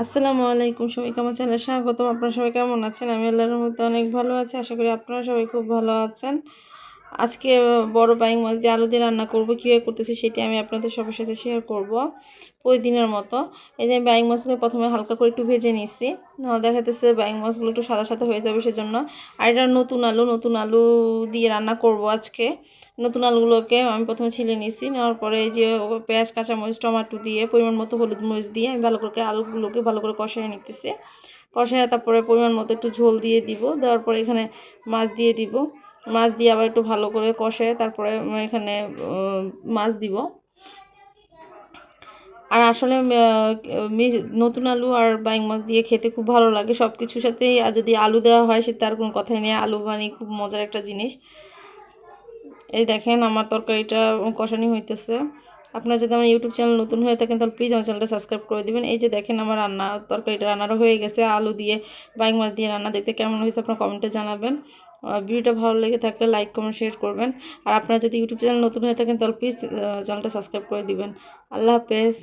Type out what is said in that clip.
আসসালামু আলাইকুম, সবাইকে আমার চ্যানেলে স্বাগতম। আপনারা সবাই কেমন আছেন? আমি আল্লাহর মধ্যে অনেক ভালো আছি। আশা করি আপনারা সবাই খুব ভালো আছেন। আজকে বড় বাইং মাছ দিয়ে আলু দিয়ে রান্না করব। কীভাবে করতেছি সেটি আমি আপনাদের সবার সাথে শেয়ার করব প্রতিদিনের মতো। এই যে বাইং মাছগুলো প্রথমে হালকা করে একটু ভেজে নিচ্ছি। দেখা যাচ্ছে বাইং মাছগুলো একটু সাদা সাদা হয়ে যাবে সেজন্য। আর এটা নতুন আলু দিয়ে রান্না করব আজকে। নতুন আলুগুলোকে আমি প্রথমে ছিলে নিয়েছি, নেওয়ার পরে এই যে পেঁয়াজ, কাঁচামরিচ, টমেটো দিয়ে পরিমাণ মতো হলুদ মরিচ দিয়ে আমি ভালো করে আলুগুলোকে ভালো করে কষায় নিতেছি। কষায় তারপরে পরিমাণ মতো একটু ঝোল দিয়ে দিব। দেওয়ার পরে এখানে মাছ দিয়ে দিব। মাছ দিয়ে আবার একটু ভালো করে কষায় তারপরে এখানে মাছ দিব। আর আসলে নতুন আলু আর বাইং মাছ দিয়ে খেতে খুব ভালো লাগে সব কিছুর সাথেই। আর যদি আলু দেওয়া হয় সে তার কোনো কথাই নেই, আলু মানে খুব মজার একটা জিনিস। এই দেখেন আমার তরকারিটা কষানি হইতেছে। আপনারা যদি আমার ইউটিউব চ্যানেল নতুন হয়ে থাকেন তাহলে প্লিজ আমার চ্যানেলটা সাবস্ক্রাইব করে দিবেন। এই যে দেখেন আমার তরকারিটা রান্নাটা হয়ে গেছে। আলু দিয়ে বাইং মাছ দিয়ে রান্না দেখতে কেমন হয়েছে আপনারা কমেন্টে জানাবেন। ভিডিওটা ভালো লেগে থাকলে লাইক কমেন্ট শেয়ার করবেন। আর আপনারা যদি ইউটিউব চ্যানেল নতুন হয়ে থাকেন তাহলে প্লিজ চ্যানেলটা সাবস্ক্রাইব করে দিবেন। আল্লাহ হাফেজ।